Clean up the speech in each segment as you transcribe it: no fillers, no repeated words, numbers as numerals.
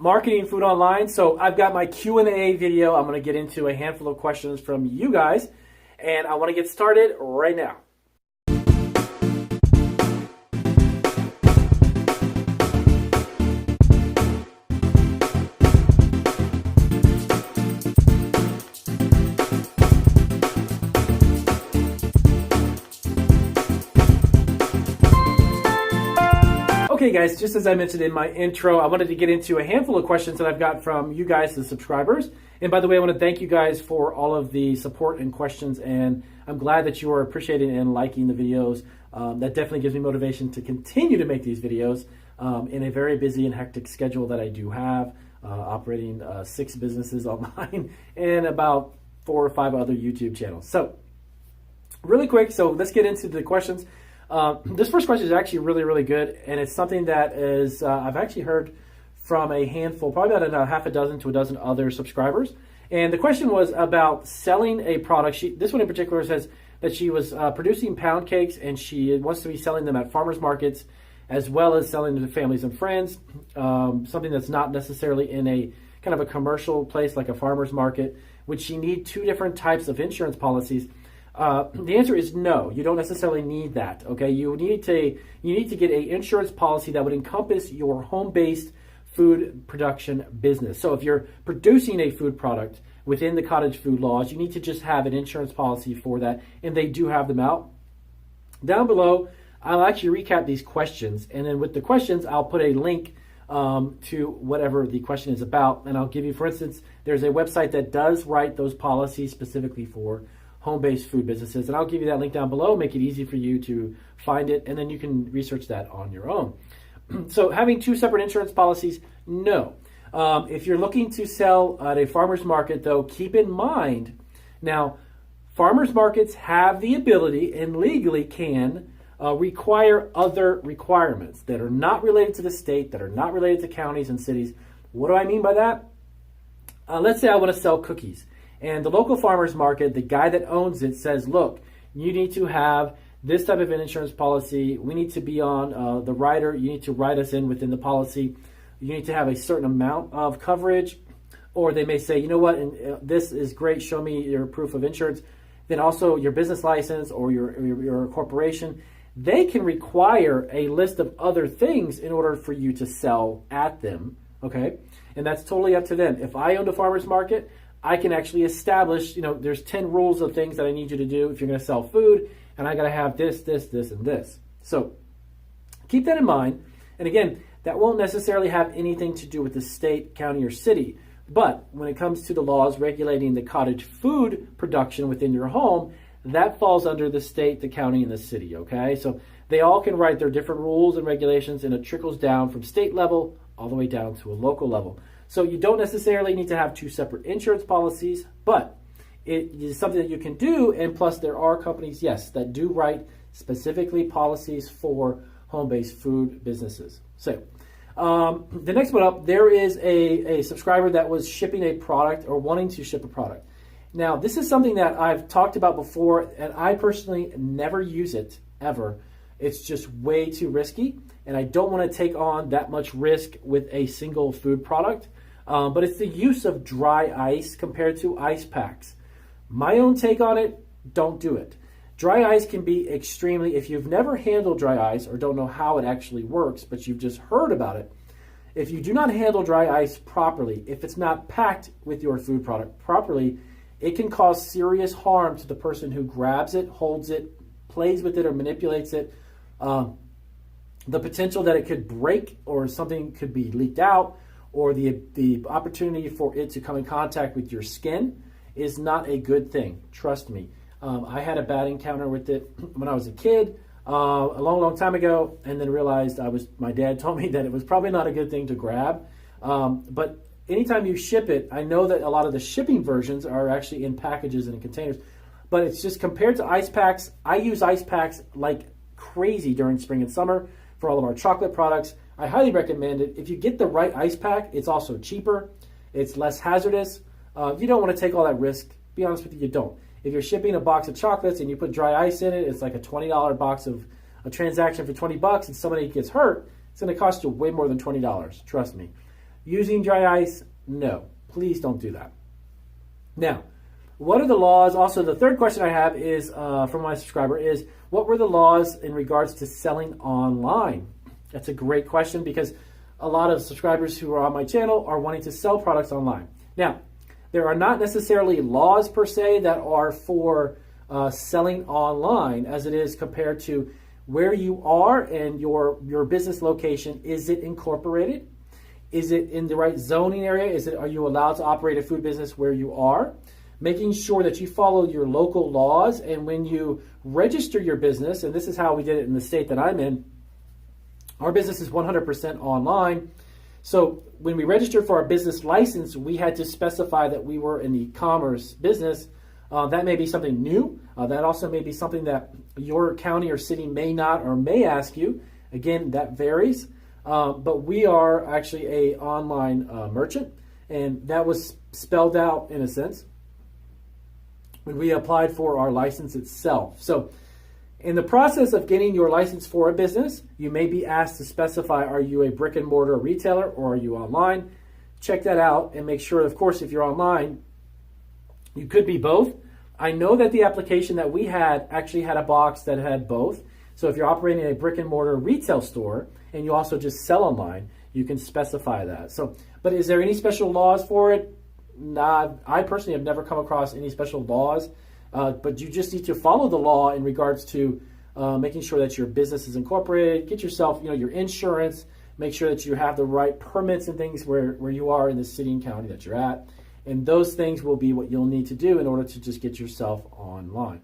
marketing food online. So I've got my Q&A video. I'm going to get into a handful of questions from you guys, and I want to get started right now. Okay guys, just as I mentioned in my intro, I wanted to get into a handful of questions that I've got from you guys, the subscribers. And by the way, I want to thank you guys for all of the support and questions, and I'm glad that you are appreciating and liking the videos. That definitely gives me motivation to continue to make these videos in a very busy and hectic schedule that I do have, operating 6 businesses online and about 4 or 5 other YouTube channels. So really quick, so let's get into the questions. This first question is actually really good, and it's something that is I've actually heard from a handful, probably about a half a dozen to a dozen other subscribers. And the question was about selling a product. This one in particular says that she was producing pound cakes, and she wants to be selling them at farmers markets as well as selling them to families and friends, something that's not necessarily in a kind of a commercial place like a farmer's market. Would she need 2 different types of insurance policies? The answer is no. You don't necessarily need that. Okay, you need to get an insurance policy that would encompass your home-based food production business. So if you're producing a food product within the cottage food laws, you need to just have an insurance policy for that, and they do have them out. Down below, I'll actually recap these questions, and then with the questions, I'll put a link to whatever the question is about, and I'll give you, for instance, there's a website that does write those policies specifically for home-based food businesses, and I'll give you that link down below, make it easy for you to find it, and then you can research that on your own. So having 2 separate insurance policies, no. If you're looking to sell at a farmer's market, though, keep in mind, now, farmers markets have the ability and legally can require other requirements that are not related to the state, that are not related to counties and cities. What do I mean by that? Let's say I want to sell cookies. And the local farmer's market, the guy that owns it says, look, you need to have this type of an insurance policy. We need to be on the rider. You need to write us in within the policy. You need to have a certain amount of coverage. Or they may say, you know what, and, this is great. Show me your proof of insurance. Then also your business license or your corporation. They can require a list of other things in order for you to sell at them. Okay, and that's totally up to them. If I owned a farmer's market, I can actually establish, there's 10 rules of things that I need you to do if you're going to sell food, and I got to have this, and this. So keep that in mind. And again, that won't necessarily have anything to do with the state, county, or city. But when it comes to the laws regulating the cottage food production within your home, that falls under the state, the county, and the city, okay? So they all can write their different rules and regulations, and it trickles down from state level all the way down to a local level. So you don't necessarily need to have 2 separate insurance policies, but it is something that you can do. And plus, there are companies, yes, that do write specifically policies for home-based food businesses. So the next one up, there is a subscriber that was shipping a product or wanting to ship a product. Now, this is something that I've talked about before, and I personally never use it ever. It's just way too risky, and I don't want to take on that much risk with a single food product. But it's the use of dry ice compared to ice packs. My own take on it, don't do it. Dry ice can be extremely, if you've never handled dry ice or don't know how it actually works, but you've just heard about it, if you do not handle dry ice properly, if it's not packed with your food product properly, it can cause serious harm to the person who grabs it, holds it, plays with it, or manipulates it. The potential that it could break or something could be leaked out, or the opportunity for it to come in contact with your skin is not a good thing. Trust me. I had a bad encounter with it when I was a kid, a long time ago, and then realized my dad told me that it was probably not a good thing to grab. But anytime you ship it, I know that a lot of the shipping versions are actually in packages and in containers, but it's just compared to ice packs. I use ice packs like crazy during spring and summer for all of our chocolate products. I highly recommend it. If you get the right ice pack, it's also cheaper. It's less hazardous. You don't want to take all that risk. Be honest with you, you don't. If you're shipping a box of chocolates and you put dry ice in it, it's like a $20 box of a transaction for $20, and somebody gets hurt, it's going to cost you way more than $20. Trust me. Using dry ice, no. Please don't do that. Now, what are the laws? Also, the third question I have is from my subscriber is, what were the laws in regards to selling online? That's a great question because a lot of subscribers who are on my channel are wanting to sell products online. Now, there are not necessarily laws per se that are for selling online as it is compared to where you are and your business location. Is it incorporated? Is it in the right zoning area? Are you allowed to operate a food business where you are? Making sure that you follow your local laws, and when you register your business, and this is how we did it in the state that I'm in, our business is 100% online. So when we registered for our business license, we had to specify that we were an e-commerce business. That may be something new. That also may be something that your county or city may not or may ask you. Again, that varies. But we are actually a online merchant, and that was spelled out in a sense when we applied for our license itself. So in the process of getting your license for a business, you may be asked to specify, are you a brick and mortar retailer or are you online? Check that out and make sure, of course, if you're online, you could be both. I know that the application that we had actually had a box that had both. So if you're operating a brick and mortar retail store and you also just sell online, you can specify that. So, but is there any special laws for it? Nah, I personally have never come across any special laws, but you just need to follow the law in regards to making sure that your business is incorporated. Get yourself, your insurance. Make sure that you have the right permits and things where you are in the city and county that you're at. And those things will be what you'll need to do in order to just get yourself online.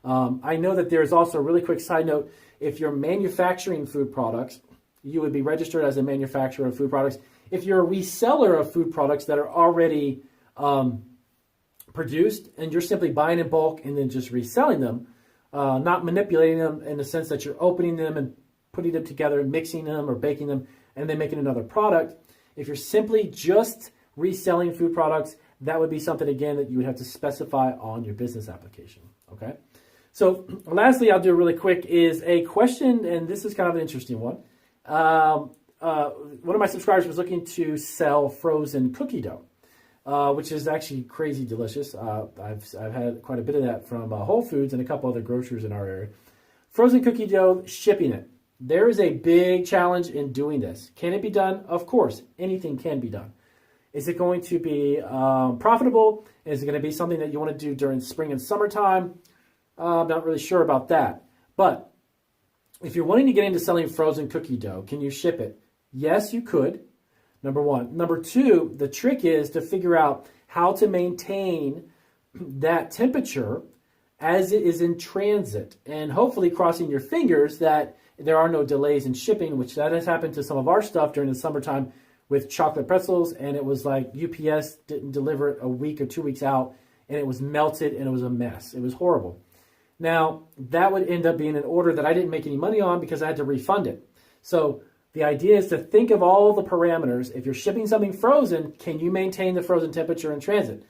I know that there's also a really quick side note. If you're manufacturing food products, you would be registered as a manufacturer of food products. If you're a reseller of food products that are already produced and you're simply buying in bulk and then just reselling them, not manipulating them in the sense that you're opening them and putting them together and mixing them or baking them and then making another product. If you're simply just reselling food products, that would be something, again, that you would have to specify on your business application, okay? So lastly, I'll do really quick, is a question, and this is kind of an interesting one. One of my subscribers was looking to sell frozen cookie dough, which is actually crazy delicious. I've had quite a bit of that from Whole Foods and a couple other grocers in our area. Frozen cookie dough, shipping it. There is a big challenge in doing this. Can it be done? Of course, anything can be done. Is it going to be profitable? Is it going to be something that you want to do during spring and summertime? I'm not really sure about that. But if you're wanting to get into selling frozen cookie dough, can you ship it? Yes, you could, number one. Number two, the trick is to figure out how to maintain that temperature as it is in transit, and hopefully crossing your fingers that there are no delays in shipping, which that has happened to some of our stuff during the summertime with chocolate pretzels, and it was like UPS didn't deliver it a week or 2 weeks out, and it was melted, and it was a mess. It was horrible. Now, that would end up being an order that I didn't make any money on because I had to refund it. So the idea is to think of all the parameters. If you're shipping something frozen, can you maintain the frozen temperature in transit?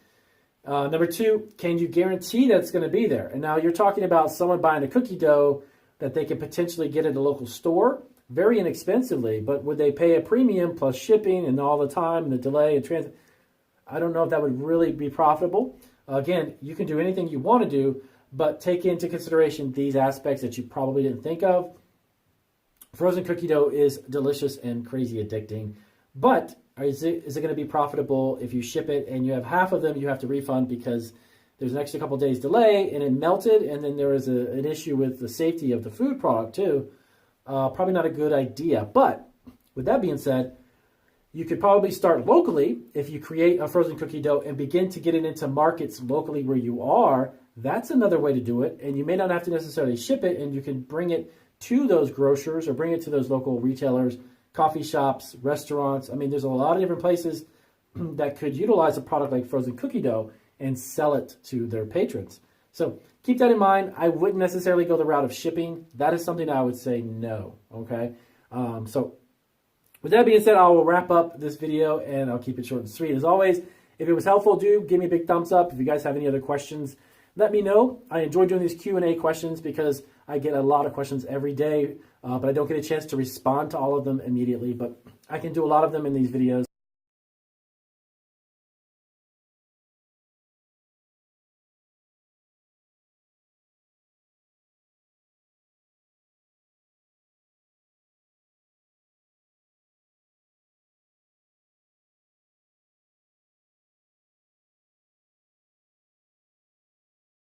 Number two, can you guarantee that it's going to be there? And now you're talking about someone buying a cookie dough that they can potentially get at a local store very inexpensively, but would they pay a premium plus shipping and all the time and the delay and transit? I don't know if that would really be profitable. Again, you can do anything you want to do, but take into consideration these aspects that you probably didn't think of. Frozen cookie dough is delicious and crazy addicting, but is it going to be profitable if you ship it and you have half of them you have to refund because there's an extra couple days delay and it melted, and then there is an issue with the safety of the food product too? Probably not a good idea. But with that being said, you could probably start locally if you create a frozen cookie dough and begin to get it into markets locally where you are. That's another way to do it, and you may not have to necessarily ship it, and you can bring it to those grocers or bring it to those local retailers, coffee shops, restaurants. I mean, there's a lot of different places that could utilize a product like frozen cookie dough and sell it to their patrons. So keep that in mind. I wouldn't necessarily go the route of shipping. That is something I would say no, okay? So with that being said, I will wrap up this video, and I'll keep it short and sweet. As always, if it was helpful, do give me a big thumbs up. If you guys have any other questions, let me know. I enjoy doing these Q&A questions because I get a lot of questions every day, but I don't get a chance to respond to all of them immediately. But I can do a lot of them in these videos.